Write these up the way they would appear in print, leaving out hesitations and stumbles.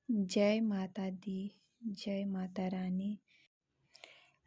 जय माता दी, जय माता रानी।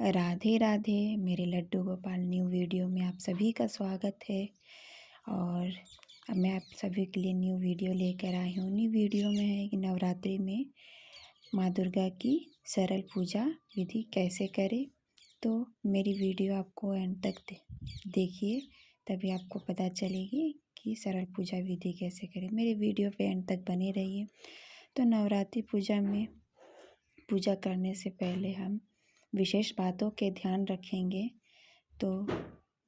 राधे राधे। मेरे लड्डू गोपाल न्यू वीडियो में आप सभी का स्वागत है। और मैं आप सभी के लिए न्यू वीडियो लेकर आई हूँ। न्यू वीडियो में है कि नवरात्रि में माँ दुर्गा की सरल पूजा विधि कैसे करें। तो मेरी वीडियो आपको एंड तक देखिए, तभी आपको पता चलेगी कि सरल पूजा विधि कैसे करें। मेरे वीडियो पे एंड तक बने रहिए। तो नवरात्रि पूजा में पूजा करने से पहले हम विशेष बातों के ध्यान रखेंगे। तो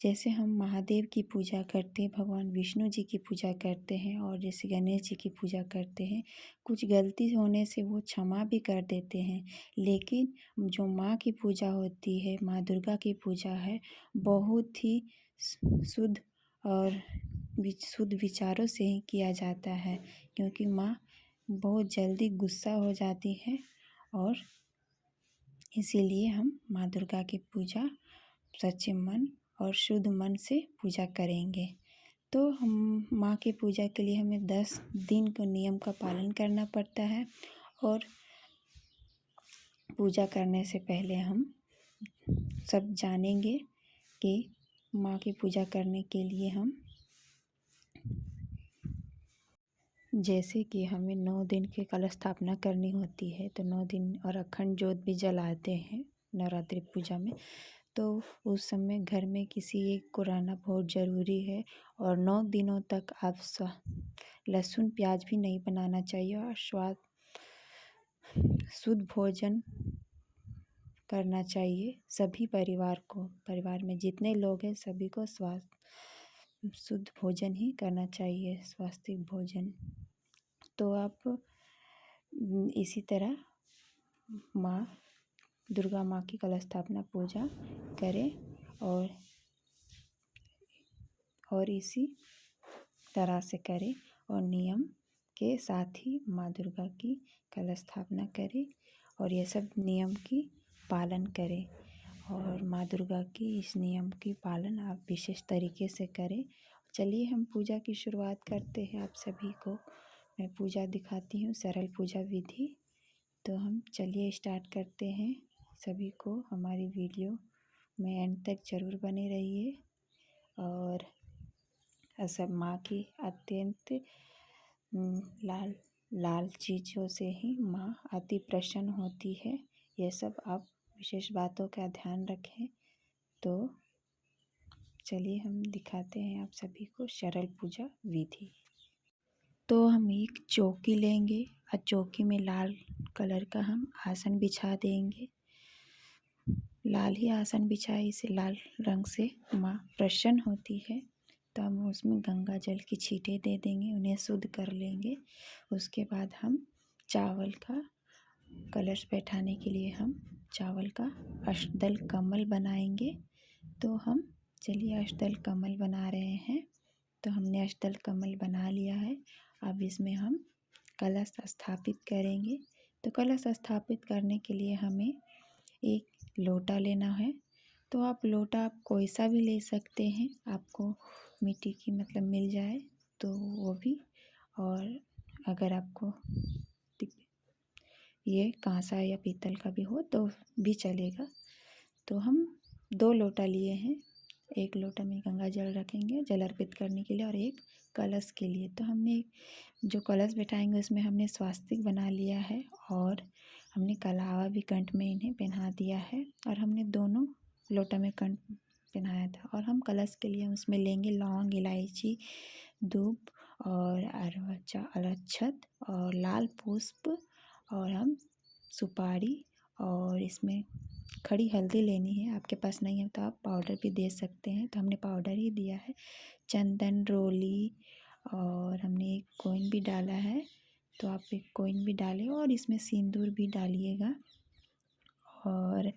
जैसे हम महादेव की पूजा करते हैं, भगवान विष्णु जी की पूजा करते हैं, और जैसे गणेश जी की पूजा करते हैं, कुछ गलती होने से वो क्षमा भी कर देते हैं। लेकिन जो माँ की पूजा होती है, माँ दुर्गा की पूजा है, बहुत ही शुद्ध और शुद्ध विचारों से ही किया जाता है, क्योंकि माँ बहुत जल्दी गुस्सा हो जाती है। और इसीलिए हम माँ दुर्गा की पूजा सच्चे मन और शुद्ध मन से पूजा करेंगे। तो हम माँ की पूजा के लिए हमें 10 दिन को नियम का पालन करना पड़ता है। और पूजा करने से पहले हम सब जानेंगे कि माँ की पूजा करने के लिए हम जैसे कि हमें 9 दिन की कलश स्थापना करनी होती है, तो 9 दिन और अखंड जोत भी जलाते हैं नवरात्रि पूजा में। तो उस समय घर में किसी एक को रहना बहुत ज़रूरी है। और 9 दिनों तक आप लहसुन प्याज भी नहीं बनाना चाहिए, और शुद्ध भोजन करना चाहिए सभी परिवार को। परिवार में जितने लोग हैं सभी को शुद्ध भोजन ही करना चाहिए, स्वास्थ्य भोजन। तो आप इसी तरह माँ दुर्गा माँ की कलश स्थापना पूजा करें, और इसी तरह से करें, और नियम के साथ ही माँ दुर्गा की कलश स्थापना करें, और ये सब नियम की पालन करें। और माँ दुर्गा की इस नियम की पालन आप विशेष तरीके से करें। चलिए हम पूजा की शुरुआत करते हैं। आप सभी को मैं पूजा दिखाती हूँ, सरल पूजा विधि। तो हम चलिए स्टार्ट करते हैं। सभी को हमारी वीडियो में एंड तक ज़रूर बने रहिए। और सब माँ की अत्यंत लाल चीज़ों से ही माँ अति प्रसन्न होती है। ये सब आप विशेष बातों का ध्यान रखें। तो चलिए हम दिखाते हैं आप सभी को सरल पूजा विधि। तो हम एक चौकी लेंगे, और चौकी में लाल कलर का हम आसन बिछा देंगे। लाल ही आसन बिछाए, इसे लाल रंग से माँ प्रसन्न होती है। तो हम उसमें गंगा जल की छींटे दे देंगे, उन्हें शुद्ध कर लेंगे। उसके बाद हम चावल का कलश बैठाने के लिए हम चावल का अष्टदल कमल बनाएंगे। तो हम चलिए अष्टदल कमल बना रहे हैं। तो हमने अष्टदल कमल बना लिया है। अब इसमें हम कलश स्थापित करेंगे। तो कलश स्थापित करने के लिए हमें एक लोटा लेना है। तो आप लोटा कोई सा भी ले सकते हैं, आपको मिट्टी की मतलब मिल जाए तो वो भी। और अगर आपको ये कांसा या पीतल का भी हो तो भी चलेगा। तो हम 2 लोटा लिए हैं। एक लोटा में गंगा जल रखेंगे जल अर्पित करने के लिए, और एक कलश के लिए। तो हमने जो कलश बैठाएंगे उसमें हमने स्वास्तिक बना लिया है, और हमने कलावा भी कंठ में इन्हें पहना दिया है, और हमने दोनों लोटा में कंठ पहनाया था। और हम कलश के लिए उसमें लेंगे लौंग, इलायची, धूप और अक्षत और लाल पुष्प, और हम सुपारी, और इसमें खड़ी हल्दी लेनी है। आपके पास नहीं है तो आप पाउडर भी दे सकते हैं, तो हमने पाउडर ही दिया है। चंदन, रोली, और हमने एक कॉइन भी डाला है, तो आप एक कॉइन भी डालें, और इसमें सिंदूर भी डालिएगा। और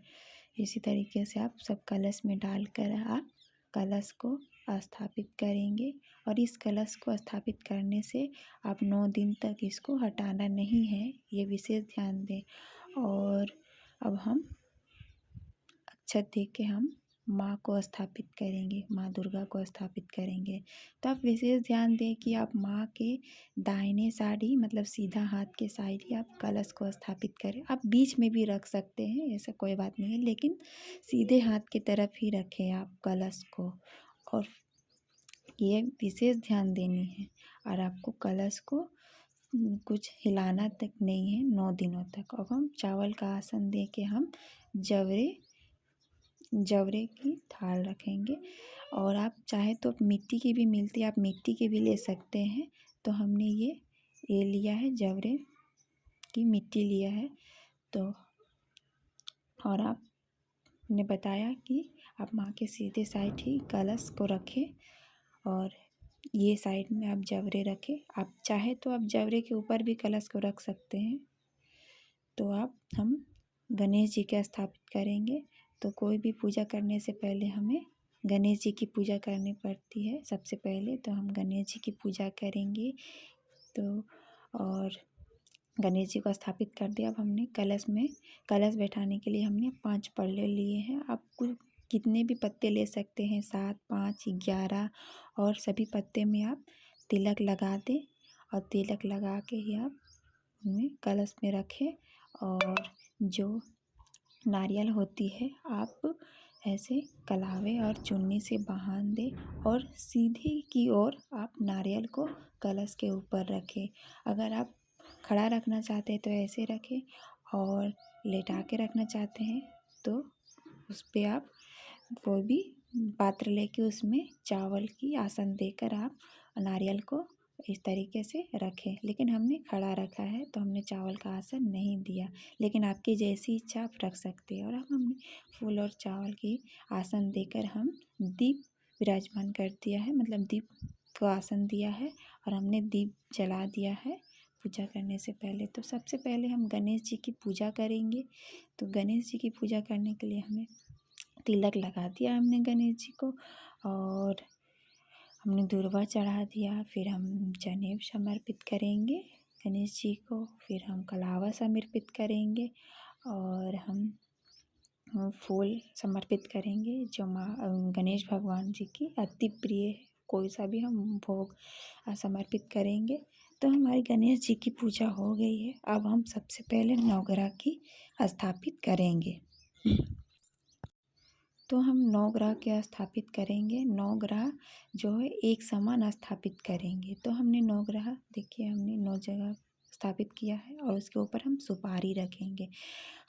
इसी तरीके से आप सब कलश में डालकर आप कलश को स्थापित करेंगे। और इस कलश को स्थापित करने से आप 9 दिन तक इसको हटाना नहीं है, ये विशेष ध्यान दें। और अब हम अक्षत दे के हम माँ को स्थापित करेंगे, माँ दुर्गा को स्थापित करेंगे। तो आप विशेष ध्यान दें कि आप माँ के दाहिने साइड ही, मतलब सीधा हाथ के साइड ही आप कलश को स्थापित करें। आप बीच में भी रख सकते हैं, ऐसा कोई बात नहीं है, लेकिन सीधे हाथ की तरफ ही रखें आप कलश को। और ये विशेष ध्यान देनी है। और आपको कलश को कुछ हिलाना तक नहीं है 9 दिनों तक। अब हम चावल का आसन दे के हम जवरे की थाल रखेंगे। और आप चाहे तो मिट्टी की भी मिलती है, आप मिट्टी की भी ले सकते हैं। तो हमने ये लिया है, जवरे की मिट्टी लिया है। तो और आपने बताया कि आप माँ के सीधे साइड ही कलश को रखें और ये साइड में आप जवरे रखें। आप चाहे तो आप जवरे के ऊपर भी कलश को रख सकते हैं। तो हम गणेश जी के स्थापित करेंगे। तो कोई भी पूजा करने से पहले हमें गणेश जी की पूजा करनी पड़ती है सबसे पहले। तो हम गणेश जी की पूजा करेंगे। तो और गणेश जी को स्थापित कर दिया। अब हमने कलश बैठाने के लिए हमने 5 पल्ले लिए हैं। आप कितने भी पत्ते ले सकते हैं, 7, 5, 11। और सभी पत्ते में आप तिलक लगा दें और तिलक लगा के ही आप उन्हें कलश में रखें। और जो नारियल होती है आप ऐसे कलावे और चुन्नी से बांध दें और सीधे की ओर आप नारियल को कलश के ऊपर रखें। अगर आप खड़ा रखना चाहते हैं तो ऐसे रखें, और लेटा के रखना चाहते हैं तो उस पर आप कोई भी पात्र लेके उसमें चावल की आसन देकर आप नारियल को इस तरीके से रखें। लेकिन हमने खड़ा रखा है तो हमने चावल का आसन नहीं दिया, लेकिन आपकी जैसी इच्छा आप रख सकते हैं। और अब हमने फूल और चावल की आसन देकर हम दीप विराजमान कर दिया है, मतलब दीप को आसन दिया है और हमने दीप जला दिया है पूजा करने से पहले। तो सबसे पहले हम गणेश जी की पूजा करेंगे। तो गणेश जी की पूजा करने के लिए हमें तिलक लगा दिया हमने गणेश जी को, और हमने दूर्वा चढ़ा दिया। फिर हम जनेऊ समर्पित करेंगे गणेश जी को। फिर हम कलावा समर्पित करेंगे और हम फूल समर्पित करेंगे जो गणेश भगवान जी की अति प्रिय है। कोई सा भी हम भोग समर्पित करेंगे। तो हमारी गणेश जी की पूजा हो गई है। अब हम सबसे पहले नवग्रह की स्थापित करेंगे। तो हम 9 ग्रह के स्थापित करेंगे। 9 ग्रह जो है एक समान स्थापित करेंगे। तो हमने 9 ग्रह, देखिए हमने 9 जगह स्थापित किया है और उसके ऊपर हम सुपारी रखेंगे।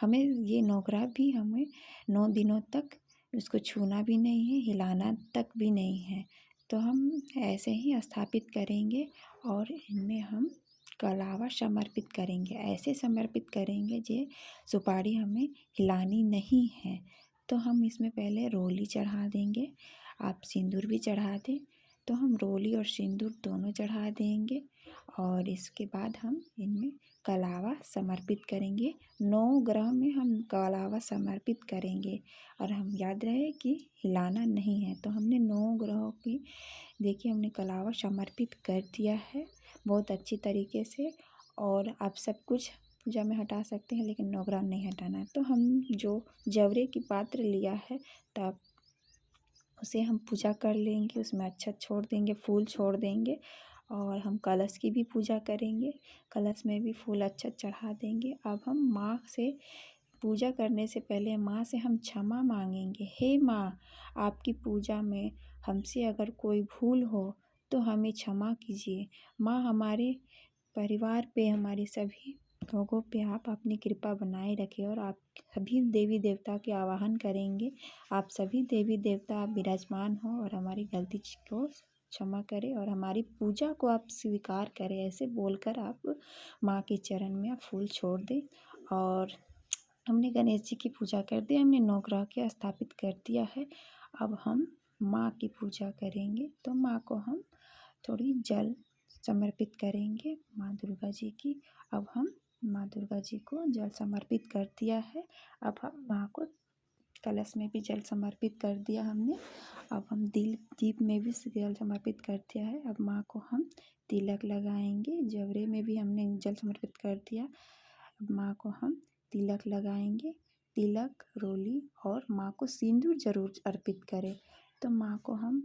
हमें ये 9 ग्रह भी हमें 9 दिनों तक उसको छूना भी नहीं है, हिलाना तक भी नहीं है। तो हम ऐसे ही स्थापित करेंगे और इनमें हम कलावा समर्पित करेंगे। ऐसे समर्पित करेंगे जो सुपारी हमें हिलानी नहीं है। तो हम इसमें पहले रोली चढ़ा देंगे। आप सिंदूर भी चढ़ा दें। तो हम रोली और सिंदूर दोनों चढ़ा देंगे और इसके बाद हम इनमें कलावा समर्पित करेंगे। 9 ग्रह में हम कलावा समर्पित करेंगे और हम याद रहे कि हिलाना नहीं है। तो हमने 9 ग्रहों की, देखिए हमने कलावा समर्पित कर दिया है बहुत अच्छी तरीके से। और आप सब कुछ पूजा में हटा सकते हैं, लेकिन 9 ग्रह नहीं हटाना है। तो हम जो जवरे की पात्र लिया है तब उसे हम पूजा कर लेंगे, उसमें अक्षत छोड़ देंगे, फूल छोड़ देंगे। और हम कलश की भी पूजा करेंगे, कलश में भी फूल अक्षत चढ़ा देंगे। अब हम माँ से पूजा करने से पहले माँ से हम क्षमा मांगेंगे। हे माँ, आपकी पूजा में हमसे अगर कोई भूल हो तो हमें क्षमा कीजिए। माँ, हमारे परिवार पे, हमारे सभी लोगों पे आप अपनी कृपा बनाए रखें। और आप सभी देवी देवता के आवाहन करेंगे, आप सभी देवी देवता आप विराजमान हो और हमारी गलती को क्षमा करें और हमारी पूजा को आप स्वीकार करें। ऐसे बोलकर आप माँ के चरण में आप फूल छोड़ दें। और हमने गणेश जी की पूजा कर दी, हमने 9 ग्रह के स्थापित कर दिया है। अब हम माँ की पूजा करेंगे। तो माँ को हम थोड़ी जल समर्पित करेंगे, माँ दुर्गा जी की। अब हम माँ दुर्गा जी को जल समर्पित कर दिया है। अब हम माँ को कलश में भी जल समर्पित कर दिया हमने। अब हम दीप में भी जल समर्पित कर दिया है। अब माँ को हम तिलक लगाएंगे। जवरे में भी हमने जल समर्पित कर दिया। अब माँ को हम तिलक लगाएंगे। तिलक, रोली और माँ को सिंदूर ज़रूर अर्पित करें। तो माँ को हम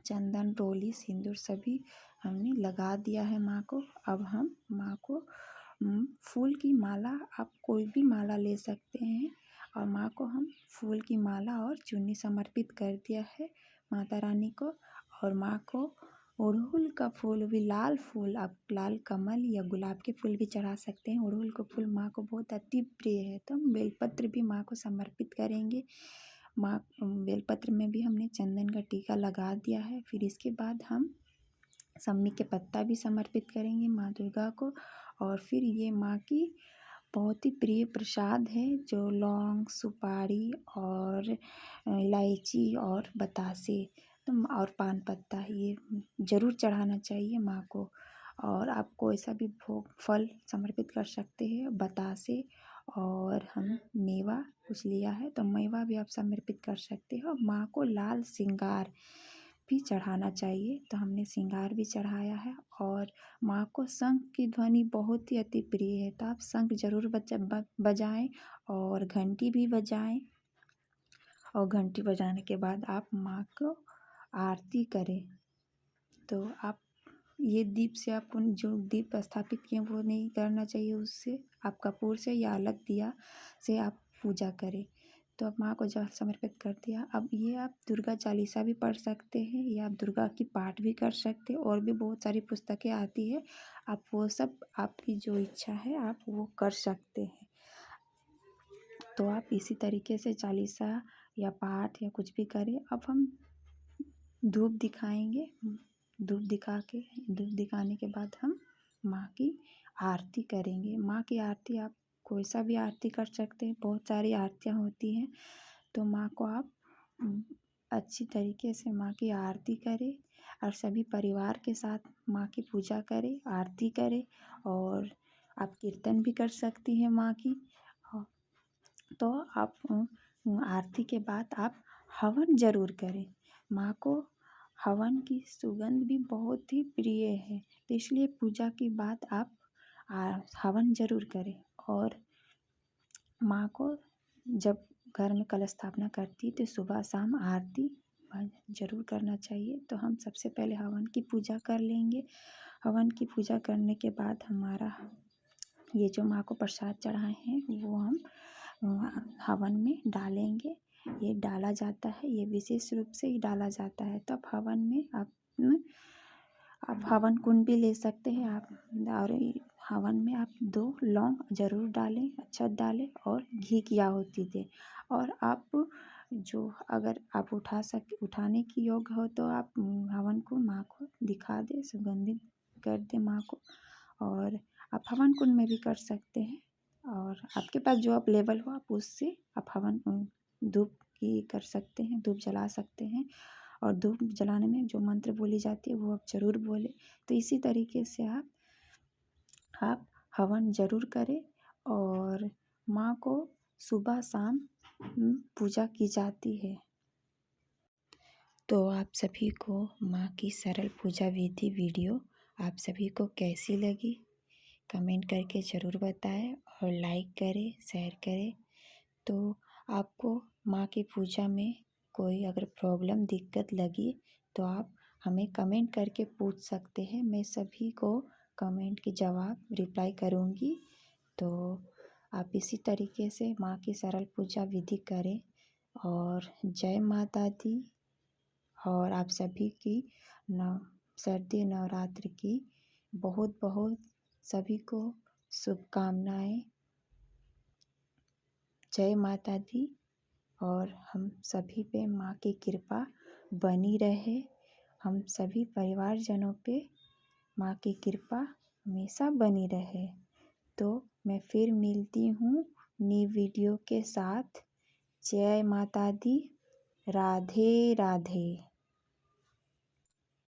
चंदन, रोली, सिंदूर सभी हमने लगा दिया है माँ को। अब हम माँ को फूल की माला, आप कोई भी माला ले सकते हैं, और माँ को हम फूल की माला और चुन्नी समर्पित कर दिया है माता रानी को। और माँ को अड़हुल का फूल भी, लाल फूल, आप लाल कमल या गुलाब के फूल भी चढ़ा सकते हैं। अड़हुल का फूल माँ को बहुत अति प्रिय है, तो हम बेलपत्र भी माँ को समर्पित करेंगे। माँ बेलपत्र में भी हमने चंदन का टीका लगा दिया है। फिर इसके बाद हम सम्मी के पत्ता भी समर्पित करेंगे माँ दुर्गा को। और फिर ये माँ की बहुत ही प्रिय प्रसाद है, जो लौंग, सुपारी और इलायची और बतासे और पान पत्ता, ये ज़रूर चढ़ाना चाहिए माँ को। और आप कोई सा भी भोग फल समर्पित कर सकते हैं, बतासे, और हम मेवा कुछ लिया है तो मेवा भी आप समर्पित कर सकते हो। माँ को लाल श्रृंगार भी चढ़ाना चाहिए, तो हमने श्रृंगार भी चढ़ाया है। और माँ को शंख की ध्वनि बहुत ही अति प्रिय है, तो आप शंख ज़रूर बजाएं और घंटी भी बजाएं। और घंटी बजाने के बाद आप माँ को आरती करें। तो आप ये दीप से, आप उन जो दीप स्थापित किए वो नहीं करना चाहिए, उससे आप कपूर से या अलग दिया से आप पूजा करें। तो आप माँ को जल समर्पित कर दिया। अब ये आप दुर्गा चालीसा भी पढ़ सकते हैं, या आप दुर्गा की पाठ भी कर सकते हैं, और भी बहुत सारी पुस्तकें आती है, आप वो सब, आपकी जो इच्छा है आप वो कर सकते हैं। तो आप इसी तरीके से चालीसा या पाठ या कुछ भी करें। अब हम धूप दिखाएंगे, धूप दिखाने के बाद हम माँ की आरती करेंगे। माँ की आरती आप कोई सा भी आरती कर सकते हैं, बहुत सारी आरतियाँ होती हैं। तो माँ को आप अच्छी तरीके से माँ की आरती करें, और सभी परिवार के साथ माँ की पूजा करें, आरती करें। और आप कीर्तन भी कर सकती हैं माँ की। तो आप आरती के बाद आप हवन ज़रूर करें। माँ को हवन की सुगंध भी बहुत ही प्रिय है, तो इसलिए पूजा के बाद आप हवन ज़रूर करें। और माँ को जब घर में कलश स्थापना करती है तो सुबह शाम आरती ज़रूर करना चाहिए। तो हम सबसे पहले हवन की पूजा कर लेंगे। हवन की पूजा करने के बाद हमारा ये जो माँ को प्रसाद चढ़ाए हैं वो हम हवन में डालेंगे। ये डाला जाता है, ये विशेष रूप से ही डाला जाता है। तब हवन में आप हवन कुंड भी ले सकते हैं आप, और हवन में आप 2 लौंग ज़रूर डालें, अक्षत डालें और घी की आहुति दें। और आप जो, अगर आप उठाने की योग्य हो तो आप हवन को माँ को दिखा दें, सुगंधित कर दें माँ को। और आप हवन कुंड में भी कर सकते हैं, और आपके पास जो अवेलेबल हो आप उससे आप हवन धूप की कर सकते हैं, धूप जला सकते हैं। और धूप जलाने में जो मंत्र बोली जाती है वो आप ज़रूर बोलें। तो इसी तरीके से आप हवन ज़रूर करें। और माँ को सुबह शाम पूजा की जाती है। तो आप सभी को माँ की सरल पूजा विधि वीडियो आप सभी को कैसी लगी, कमेंट करके ज़रूर बताएं, और लाइक करें, शेयर करें। तो आपको माँ की पूजा में कोई अगर प्रॉब्लम, दिक्कत लगी तो आप हमें कमेंट करके पूछ सकते हैं। मैं सभी को कमेंट के जवाब रिप्लाई करूँगी। तो आप इसी तरीके से माँ की सरल पूजा विधि करें। और जय माता दी। और आप सभी की शारदीय नवरात्र की बहुत बहुत सभी को शुभकामनाएं। जय माता दी। और हम सभी पे माँ की कृपा बनी रहे, हम सभी परिवारजनों पे माँ की कृपा हमेशा बनी रहे। तो मैं फिर मिलती हूँ नई वीडियो के साथ। जय माता दी। राधे राधे।